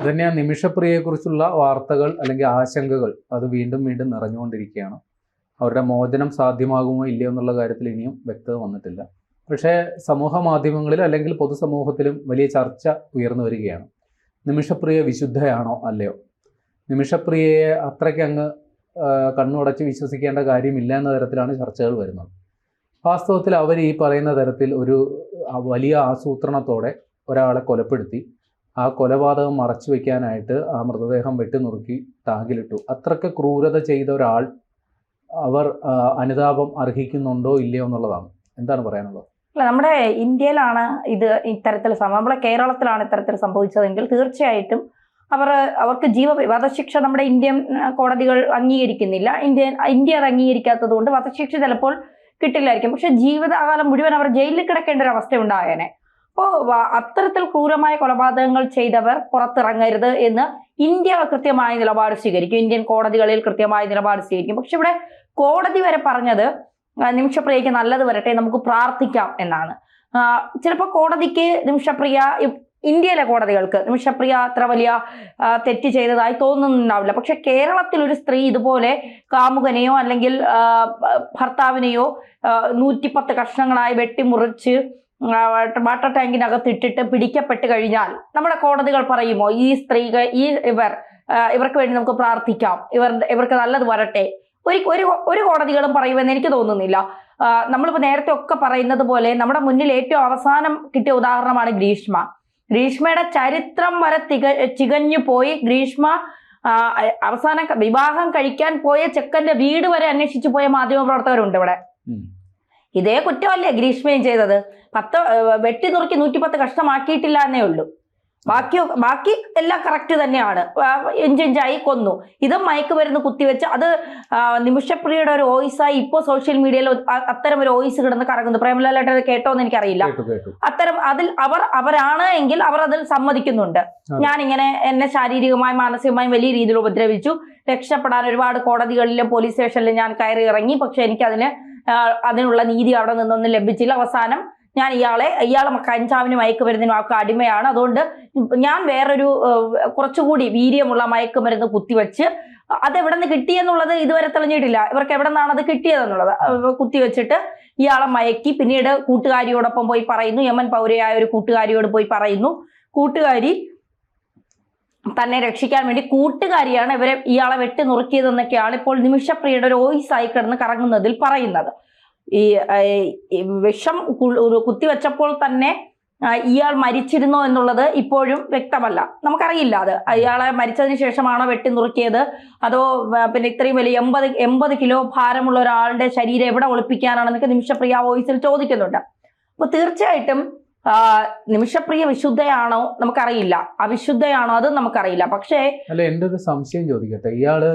തന്നെ നിമിഷപ്രിയയെക്കുറിച്ചുള്ള വാർത്തകൾ അല്ലെങ്കിൽ ആശങ്കകൾ അത് വീണ്ടും വീണ്ടും നിറഞ്ഞുകൊണ്ടിരിക്കുകയാണ്. അവരുടെ മോചനം സാധ്യമാകുമോ ഇല്ലയോ എന്നുള്ള കാര്യത്തിൽ ഇനിയും വ്യക്തത വന്നിട്ടില്ല. പക്ഷേ സമൂഹ മാധ്യമങ്ങളിൽ അല്ലെങ്കിൽ പൊതുസമൂഹത്തിലും വലിയ ചർച്ച ഉയർന്നു വരികയാണ്. നിമിഷപ്രിയ വിശുദ്ധയാണോ അല്ലയോ? നിമിഷപ്രിയയെ അത്രയ്ക്ക് അങ്ങ് കണ്ണുടച്ച് വിശ്വസിക്കേണ്ട കാര്യമില്ല എന്ന തരത്തിലാണ് ചർച്ചകൾ വരുന്നത്. വാസ്തവത്തിൽ അവർ ഈ പറയുന്ന തരത്തിൽ ഒരു വലിയ ആസൂത്രണത്തോടെ ഒരാളെ കൊലപ്പെടുത്തി ആ കൊലപാതകം മറച്ചു വയ്ക്കാനായിട്ട് ആ മൃതദേഹം വെട്ടിനുറുക്കി ടാങ്കിലിട്ടു. അത്രയ്ക്ക് ക്രൂരത ചെയ്ത ഒരാൾ അവർ അനുതാപം അർഹിക്കുന്നുണ്ടോ ഇല്ലയോ എന്നുള്ളതാണ്. എന്താണ് പറയാനുള്ളത്? അല്ല, നമ്മുടെ ഇന്ത്യയിലാണ് ഇത് ഇത്തരത്തിൽ നമ്മുടെ കേരളത്തിലാണ് ഇത്തരത്തിൽ സംഭവിച്ചതെങ്കിൽ തീർച്ചയായിട്ടും അവർക്ക് വധശിക്ഷ നമ്മുടെ ഇന്ത്യൻ കോടതികൾ അംഗീകരിക്കുന്നില്ല. ഇന്ത്യ അത് അംഗീകരിക്കാത്തത് കൊണ്ട് വധശിക്ഷ ചിലപ്പോൾ കിട്ടില്ലായിരിക്കും. പക്ഷെ ജീവിതകാലം മുഴുവൻ അവർ ജയിലിൽ കിടക്കേണ്ട ഒരു അവസ്ഥ ഉണ്ടായേനെ. അപ്പോൾ അത്തരത്തിൽ ക്രൂരമായ കൊലപാതകങ്ങൾ ചെയ്തവർ പുറത്തിറങ്ങരുത് എന്ന് ഇന്ത്യ കൃത്യമായ നിലപാട് സ്വീകരിക്കും. ഇന്ത്യൻ കോടതികളിൽ കൃത്യമായ നിലപാട് സ്വീകരിക്കും. പക്ഷെ ഇവിടെ കോടതി വരെ പറഞ്ഞത് നിമിഷപ്രിയയ്ക്ക് നല്ലത് വരട്ടെ, നമുക്ക് പ്രാർത്ഥിക്കാം എന്നാണ്. ചിലപ്പോൾ കോടതിക്ക് ഇന്ത്യയിലെ കോടതികൾക്ക് നിമിഷപ്രിയ അത്ര വലിയ തെറ്റ് ചെയ്തതായി തോന്നുന്നുണ്ടാവില്ല. പക്ഷെ കേരളത്തിൽ ഒരു സ്ത്രീ ഇതുപോലെ കാമുകനെയോ അല്ലെങ്കിൽ ഭർത്താവിനെയോ 110 കഷ്ണങ്ങളായി വെട്ടിമുറിച്ച് വാട്ടർ ടാങ്കിനകത്ത് ഇട്ടിട്ട് പിടിക്കപ്പെട്ട് കഴിഞ്ഞാൽ നമ്മുടെ കോടതികൾ പറയുമോ ഇവർക്ക് വേണ്ടി നമുക്ക് പ്രാർത്ഥിക്കാം, ഇവർക്ക് നല്ലത് വരട്ടെ? ഒരു കോടതികളും പറയുമെന്ന് എനിക്ക് തോന്നുന്നില്ല. നമ്മളിപ്പോൾ നേരത്തെ ഒക്കെ പറയുന്നത് പോലെ നമ്മുടെ മുന്നിൽ ഏറ്റവും അവസാനം കിട്ടിയ ഉദാഹരണമാണ് ഗ്രീഷ്മയുടെ ചരിത്രം വരെ ചികഞ്ഞു പോയി. ഗ്രീഷ്മ അവസാനം വിവാഹം കഴിക്കാൻ പോയ ചെക്കന്റെ വീട് വരെ അന്വേഷിച്ചു പോയ മാധ്യമപ്രവർത്തകരുണ്ട് ഇവിടെ. ഇതേ കുറ്റമല്ലേ ഗ്രീഷ്മയും ചെയ്തത്? വെട്ടി നുറുക്കി 110 കഷ്ണമാക്കിയിട്ടില്ല എന്നേ ഉള്ളൂ. ബാക്കി എല്ലാം കറക്റ്റ് തന്നെയാണ്. ഇഞ്ചിഞ്ചായി കൊന്നു. ഇതും മയക്കുമരുന്ന് കുത്തിവെച്ച് അത് നിമിഷപ്രിയയുടെ ഒരു വോയിസായി ഇപ്പോൾ സോഷ്യൽ മീഡിയയിൽ അത്തരം ഒരു വോയിസ് കിടന്ന് കറങ്ങുന്നു. പ്രേമലാലേട്ടൻ അത് കേട്ടോന്ന് എനിക്കറിയില്ല. അത്തരം അവരാണ് എങ്കിൽ അവർ അതിൽ സമ്മതിക്കുന്നുണ്ട്. ഞാനിങ്ങനെ എന്നെ ശാരീരികമായും മാനസികമായും വലിയ രീതിയിൽ ഉപദ്രവിച്ചു, രക്ഷപ്പെടാൻ ഒരുപാട് കോടതികളിലും പോലീസ് സ്റ്റേഷനിലും ഞാൻ കയറി ഇറങ്ങി. പക്ഷെ എനിക്ക് അതിനുള്ള നീതി അവിടെ നിന്നൊന്നും ലഭിച്ചില്ല. അവസാനം ഞാൻ ഇയാളെ കഞ്ചാവിനും മയക്കുമരുന്നിനും ഒക്കെ അടിമയാണ്, അതുകൊണ്ട് ഞാൻ വേറൊരു കുറച്ചുകൂടി വീര്യമുള്ള മയക്കുമരുന്ന് കുത്തിവെച്ച് അതെവിടെ നിന്ന് കിട്ടിയെന്നുള്ളത് ഇതുവരെ തെളിഞ്ഞിട്ടില്ല. ഇവർക്ക് എവിടെ നിന്നാണ് അത് കിട്ടിയതെന്നുള്ളത് കുത്തിവെച്ചിട്ട് ഇയാളെ മയക്കി. പിന്നീട് കൂട്ടുകാരിയോടൊപ്പം പോയി പറയുന്നു, യമൻ പൗരയായ ഒരു കൂട്ടുകാരിയോട് പോയി പറയുന്നു. കൂട്ടുകാരി തന്നെ രക്ഷിക്കാൻ വേണ്ടി കൂട്ടുകാരിയാണ് ഇയാളെ വെട്ടി നുറുക്കിയതെന്നൊക്കെയാണ് ഇപ്പോൾ നിമിഷപ്രിയയുടെ ഒരു വോയിസായി കിടന്ന് കറങ്ങുന്നതിൽ പറയുന്നത്. ഈ വിഷം കുത്തിവെച്ചപ്പോൾ തന്നെ ഇയാൾ മരിച്ചിരുന്നോ എന്നുള്ളത് ഇപ്പോഴും വ്യക്തമല്ല. നമുക്കറിയില്ല അത് ഇയാളെ മരിച്ചതിന് ശേഷമാണോ വെട്ടി നുറുക്കിയത്, അതോ പിന്നെ ഇത്രയും വലിയ 80 കിലോ ഭാരമുള്ള ഒരാളുടെ ശരീരം എവിടെ ഒളിപ്പിക്കാനാണെന്നൊക്കെ നിമിഷപ്രിയ വോയിസിൽ ചോദിക്കുന്നുണ്ട്. അപ്പൊ തീർച്ചയായിട്ടും നിമിഷപ്രിയ വിശുദ്ധയാണോ നമുക്കറിയില്ല, അവിശുദ്ധയാണോ അതും നമുക്കറിയില്ല. പക്ഷേ അല്ല, എൻ്റെ ഒരു സംശയം ചോദിക്കട്ടെ. ഇയാള്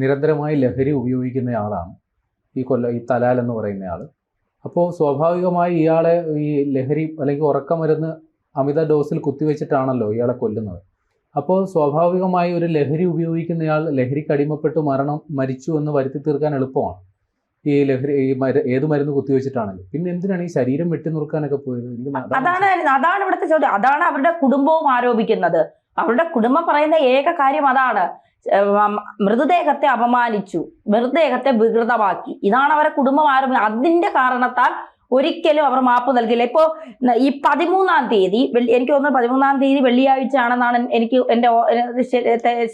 നിരന്തരമായി ലഹരി ഉപയോഗിക്കുന്ന ആളാണ്, ഈ തലാൽ എന്ന് പറയുന്ന ആൾ. അപ്പോൾ സ്വാഭാവികമായി ഇയാളെ ഈ ലഹരി അല്ലെങ്കിൽ ഉറക്കമരുന്ന് അമിത ഡോസിൽ കുത്തിവെച്ചിട്ടാണല്ലോ ഇയാളെ കൊല്ലുന്നത്. അപ്പോൾ സ്വാഭാവികമായി ഒരു ലഹരി ഉപയോഗിക്കുന്നയാൾ ലഹരിക്ക് അടിമപ്പെട്ട് മരിച്ചു എന്ന് വരുത്തി തീർക്കാൻ എളുപ്പമാണ് ഈ ഏത് മരുന്ന് കുത്തിവെച്ചിട്ടാണല്ലോ. പിന്നെ എന്തിനാണ് ഈ ശരീരം വെട്ടിനുറുക്കാനൊക്കെ പോയത്? അതാണ് ഇവിടുത്തെ ചോദ്യം. അതാണ് അവരുടെ കുടുംബവും ആരോപിക്കുന്നത്. അവരുടെ കുടുംബം പറയുന്ന ഏക കാര്യം അതാണ്. മൃതദേഹത്തെ അപമാനിച്ചു, മൃതദേഹത്തെ വികൃതമാക്കി. ഇതാണ് അവരെ കുടുംബം ആരോപിക്കുന്നത്. അതിന്റെ കാരണത്താൽ ഒരിക്കലും അവർ മാപ്പ് നൽകില്ല. ഇപ്പോ ഈ 13-ാം തീയതി എനിക്ക് തോന്നുന്നു 13-ാം തീയതി വെള്ളിയാഴ്ച ആണെന്നാണ് എനിക്ക്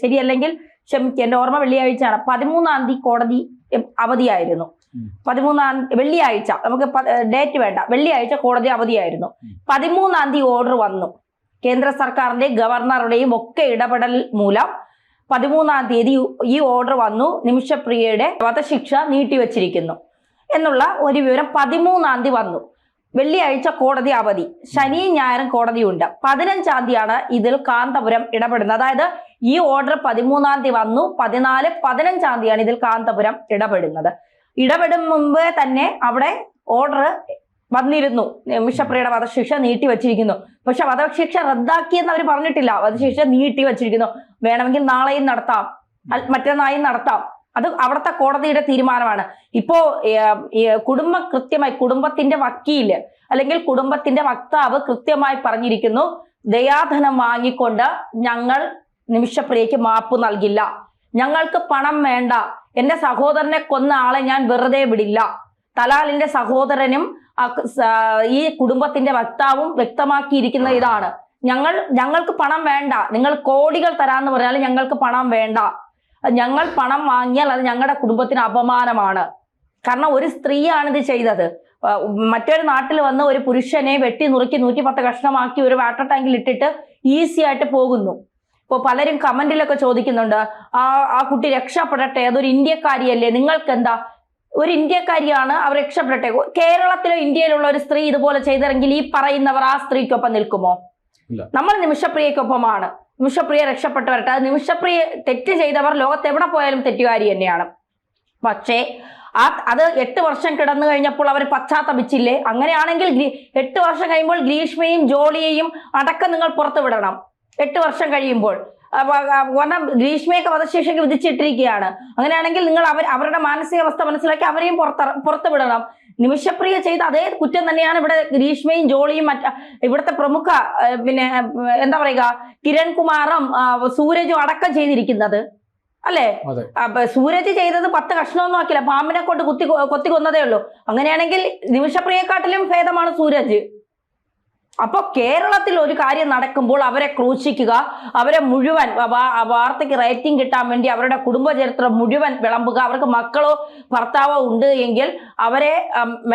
ശരിയല്ലെങ്കിൽ ക്ഷമിക്കുക, എന്റെ ഓർമ്മ വെള്ളിയാഴ്ചയാണ്. 13-ാം തീയതി കോടതി അവധിയായിരുന്നു. 13-ാം വെള്ളിയാഴ്ച, നമുക്ക് ഡേറ്റ് വേണ്ട, വെള്ളിയാഴ്ച കോടതി അവധിയായിരുന്നു. 13-ാം തീയതി ഓർഡർ വന്നു. കേന്ദ്ര സർക്കാരിന്റെയും ഗവർണറുടെയും ഒക്കെ ഇടപെടൽ മൂലം 13-ാം തീയതി ഈ ഓർഡർ വന്നു. നിമിഷപ്രിയയുടെ വധശിക്ഷ നീട്ടിവെച്ചിരിക്കുന്നു എന്നുള്ള ഒരു വിവരം 13-ാം തീയതി വന്നു. വെള്ളിയാഴ്ച കോടതി അവധി, ശനിയും ഞായറും കോടതിയുണ്ട്. 15-ാം തീയതിയാണ് ഇതിൽ കാന്തപുരം ഇടപെടുന്നത്. അതായത് ഈ ഓർഡർ 13-ാം തീയതി വന്നു, 14, 15-ാം തീയതിയാണ് ഇതിൽ കാന്തപുരം ഇടപെടുന്നത്. ഇടപെടും മുമ്പേ തന്നെ അവിടെ ഓർഡർ വന്നിരുന്നു, നിമിഷപ്രിയയുടെ വധശിക്ഷ നീട്ടിവെച്ചിരിക്കുന്നു. പക്ഷെ വധശിക്ഷ റദ്ദാക്കിയെന്ന് അവർ പറഞ്ഞിട്ടില്ല. വധശിക്ഷ നീട്ടിവെച്ചിരിക്കുന്നു. വേണമെങ്കിൽ നാളെയും നടത്താം, മറ്റന്നായും നടത്താം. അത് അവിടുത്തെ കോടതിയുടെ തീരുമാനമാണ്. ഇപ്പോ കുടുംബത്തിന്റെ വക്കീല് അല്ലെങ്കിൽ കുടുംബത്തിന്റെ വക്താവ് കൃത്യമായി പറഞ്ഞിരിക്കുന്നു, ദയാധനം വാങ്ങിക്കൊണ്ട് ഞങ്ങൾ നിമിഷപ്രിയയ്ക്ക് മാപ്പ് നൽകില്ല. ഞങ്ങൾക്ക് പണം വേണ്ട. എന്റെ സഹോദരനെ കൊന്ന ആളെ ഞാൻ വെറുതെ വിടില്ല. തലാലിന്റെ സഹോദരനും ഈ കുടുംബത്തിന്റെ വക്താവും വ്യക്തമാക്കിയിരിക്കുന്ന ഇതാണ്. ഞങ്ങൾക്ക് പണം വേണ്ട. നിങ്ങൾ കോടികൾ തരാന്ന് പറഞ്ഞാൽ ഞങ്ങൾക്ക് പണം വേണ്ട. ഞങ്ങൾ പണം വാങ്ങിയാൽ അത് ഞങ്ങളുടെ കുടുംബത്തിന് അപമാനമാണ്. കാരണം ഒരു സ്ത്രീയാണ് ഇത് ചെയ്തത്. മറ്റൊരു നാട്ടിൽ വന്ന് ഒരു പുരുഷനെ വെട്ടി നുറുക്കി 110 കഷ്ണമാക്കി ഒരു വാട്ടർ ടാങ്കിൽ ഇട്ടിട്ട് ഈസി ആയിട്ട് പോകുന്നു. ഇപ്പോൾ പലരും കമന്റിലൊക്കെ ചോദിക്കുന്നുണ്ട്, ആ കുട്ടി രക്ഷപ്പെടട്ടെ, അതൊരു ഇന്ത്യക്കാരിയല്ലേ, നിങ്ങൾക്ക് എന്താ? ഒരു ഇന്ത്യക്കാരിയാണ്, അവർ രക്ഷപ്പെടട്ടെ. കേരളത്തിലോ ഇന്ത്യയിലുള്ള ഒരു സ്ത്രീ ഇതുപോലെ ചെയ്തെങ്കിൽ ഈ പറയുന്നവർ ആ സ്ത്രീക്കൊപ്പം നിൽക്കുമോ? നമ്മൾ നിമിഷപ്രിയക്കൊപ്പമാണ്. നിമിഷപ്രിയ രക്ഷപ്പെട്ടു വരട്ടെ. അത് നിമിഷപ്രിയ തെറ്റ് ചെയ്തവർ ലോകത്ത് എവിടെ പോയാലും തെറ്റുകാരി തന്നെയാണ്. പക്ഷേ അത് 8 വർഷം കിടന്നു കഴിഞ്ഞപ്പോൾ അവർ പശ്ചാത്തപിച്ചില്ലേ? അങ്ങനെയാണെങ്കിൽ 8 വർഷം കഴിയുമ്പോൾ ഗ്രീഷ്മയും ജോളിയെയും അടക്കം നിങ്ങൾ പുറത്തു വിടണം. 8 വർഷം കഴിയുമ്പോൾ കാരണം ഗ്രീഷ്മയൊക്കെ വധശിക്ഷയ്ക്ക് വിധിച്ചിട്ടിരിക്കുകയാണ്. അങ്ങനെയാണെങ്കിൽ നിങ്ങൾ അവരുടെ മാനസികാവസ്ഥ മനസ്സിലാക്കി അവരെയും പുറത്തു വിടണം. നിമിഷപ്രിയ ചെയ്ത അതേ കുറ്റം തന്നെയാണ് ഇവിടെ ഗ്രീഷ്മയും ജോളിയും ഇവിടുത്തെ പ്രമുഖ എന്താ പറയുക കിരൺ കുമാറും സൂരജും അടക്കം ചെയ്തിരിക്കുന്നത് അല്ലേ? സൂരജ് ചെയ്തത് 10 കഷ്ണമൊന്നും ആക്കില്ല, പാമ്പിനെ കൊണ്ട് കൊത്തി കൊന്നതേ ഉള്ളൂ. അങ്ങനെയാണെങ്കിൽ നിമിഷപ്രിയക്കാട്ടിലും ഭേദമാണ് സൂരജ്. അപ്പൊ കേരളത്തിൽ ഒരു കാര്യം നടക്കുമ്പോൾ അവരെ ക്രൂശിക്കുക, അവരെ മുഴുവൻ വാർത്തയ്ക്ക് റേറ്റിംഗ് കിട്ടാൻ വേണ്ടി അവരുടെ കുടുംബചരിത്രം മുഴുവൻ വിളമ്പുക. അവർക്ക് മക്കളോ ഭർത്താവോ ഉണ്ട് എങ്കിൽ അവരെ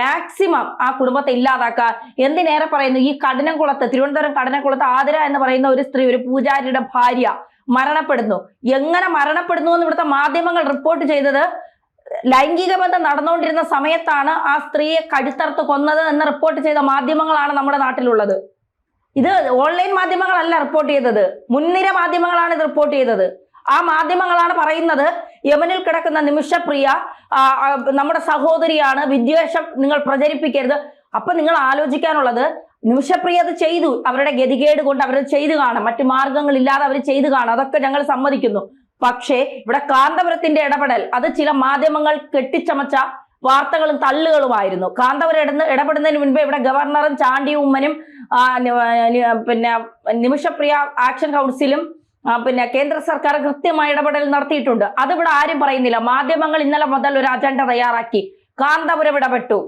മാക്സിമം ആ കുടുംബത്തെ ഇല്ലാതാക്കുക. എന്തിനേറെ പറയുന്നു, ഈ കഠിനംകുളത്ത്, തിരുവനന്തപുരം കഠിനംകുളത്ത് ആതിര എന്ന് പറയുന്ന ഒരു സ്ത്രീ, ഒരു പൂജാരിയുടെ ഭാര്യ മരണപ്പെടുന്നു. എങ്ങനെ മരണപ്പെടുന്നു എന്ന് ഇവിടുത്തെ മാധ്യമങ്ങൾ റിപ്പോർട്ട് ചെയ്തത് ലൈംഗിക ബന്ധം നടന്നുകൊണ്ടിരുന്ന സമയത്താണ് ആ സ്ത്രീയെ കഴുത്തറുത്ത് കൊന്നത് എന്ന് റിപ്പോർട്ട് ചെയ്ത മാധ്യമങ്ങളാണ് നമ്മുടെ നാട്ടിലുള്ളത്. ഇത് ഓൺലൈൻ മാധ്യമങ്ങളല്ല റിപ്പോർട്ട് ചെയ്തത്, മുൻനിര മാധ്യമങ്ങളാണ് ഇത് റിപ്പോർട്ട് ചെയ്തത്. ആ മാധ്യമങ്ങളാണ് പറയുന്നത് യമനിൽ കിടക്കുന്ന നിമിഷപ്രിയ നമ്മുടെ സഹോദരിയാണ്, വിദ്വേഷം നിങ്ങൾ പ്രചരിപ്പിക്കരുത്. അപ്പൊ നിങ്ങൾ ആലോചിക്കാനുള്ളത്, നിമിഷപ്രിയ അത് ചെയ്തു, അവരുടെ ഗതികേട് കൊണ്ട് അവരത് ചെയ്തു കാണാം, മറ്റു മാർഗങ്ങളില്ലാതെ അവർ ചെയ്തു കാണാം, അതൊക്കെ ഞങ്ങൾ സമ്മതിക്കുന്നു. പക്ഷേ ഇവിടെ കാന്തപുരത്തിന്റെ ഇടപെടൽ അത് ചില മാധ്യമങ്ങൾ കെട്ടിച്ചമച്ച വാർത്തകളും തള്ളുകളുമായിരുന്നു. കാന്തപുരം ഇടപെടുന്നതിന് മുൻപേ ഇവിടെ ഗവർണറും ചാണ്ടി ഉമ്മനും നിമിഷപ്രിയ ആക്ഷൻ കൗൺസിലും കേന്ദ്ര സർക്കാർ കൃത്യമായ ഇടപെടൽ നടത്തിയിട്ടുണ്ട്. അതിവിടെ ആരും പറയുന്നില്ല. മാധ്യമങ്ങൾ ഇന്നലെ മുതൽ ഒരു അജണ്ട തയ്യാറാക്കി. കാന്തപുരം ഇടപെട്ടു,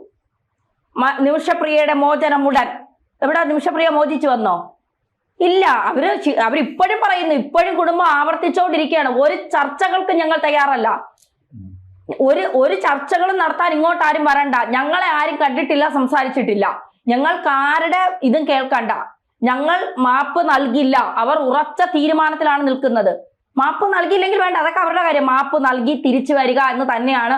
നിമിഷപ്രിയയുടെ മോചനം ഉടൻ. എവിടെ നിമിഷപ്രിയ മോചിച്ചു വന്നോ? ഇല്ല. അവരിപ്പോഴും പറയുന്നു, ഇപ്പോഴും കുടുംബം ആവർത്തിച്ചുകൊണ്ടിരിക്കുകയാണ്. ഒരു ചർച്ചകൾക്ക് ഞങ്ങൾ തയ്യാറല്ല. ഒരു ചർച്ചകളും നടത്താൻ ഇങ്ങോട്ട് ആരും വരണ്ട. ഞങ്ങളെ ആരും കണ്ടിട്ടില്ല, സംസാരിച്ചിട്ടില്ല. ഞങ്ങൾക്ക് ആരുടെ ഇതും കേൾക്കണ്ട. ഞങ്ങൾ മാപ്പ് നൽകില്ല. അവർ ഉറച്ച തീരുമാനത്തിലാണ് നിൽക്കുന്നത്. മാപ്പ് നൽകിയില്ലെങ്കിൽ വേണ്ട, അതൊക്കെ അവരുടെ കാര്യം. മാപ്പ് നൽകി തിരിച്ചു വരിക എന്ന് തന്നെയാണ്.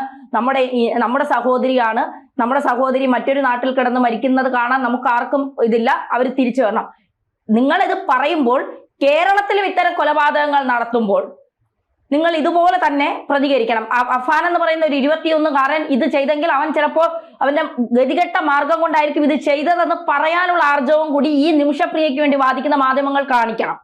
നമ്മുടെ സഹോദരിയാണ്. നമ്മുടെ സഹോദരി മറ്റൊരു നാട്ടിൽ കിടന്ന് മരിക്കുന്നത് കാണാൻ നമുക്ക് ആർക്കും ഇതില്ല. അവർ തിരിച്ചു വരണം. നിങ്ങളിത് പറയുമ്പോൾ കേരളത്തിലും ഇത്തരം കൊലപാതകങ്ങൾ നടത്തുമ്പോൾ നിങ്ങൾ ഇതുപോലെ തന്നെ പ്രതികരിക്കണം. അഫാൻ എന്ന് പറയുന്ന ഒരു 21-കാരൻ ഇത് ചെയ്തെങ്കിൽ അവൻ ചിലപ്പോൾ അവന്റെ ഗതികെട്ട മാർഗം കൊണ്ടായിരിക്കും ഇത് ചെയ്തതെന്ന് പറയാനുള്ള ആർജവം കൂടി ഈ നിമിഷപ്രിയയ്ക്ക് വേണ്ടി വാദിക്കുന്ന മാധ്യമങ്ങൾ കാണിക്കണം.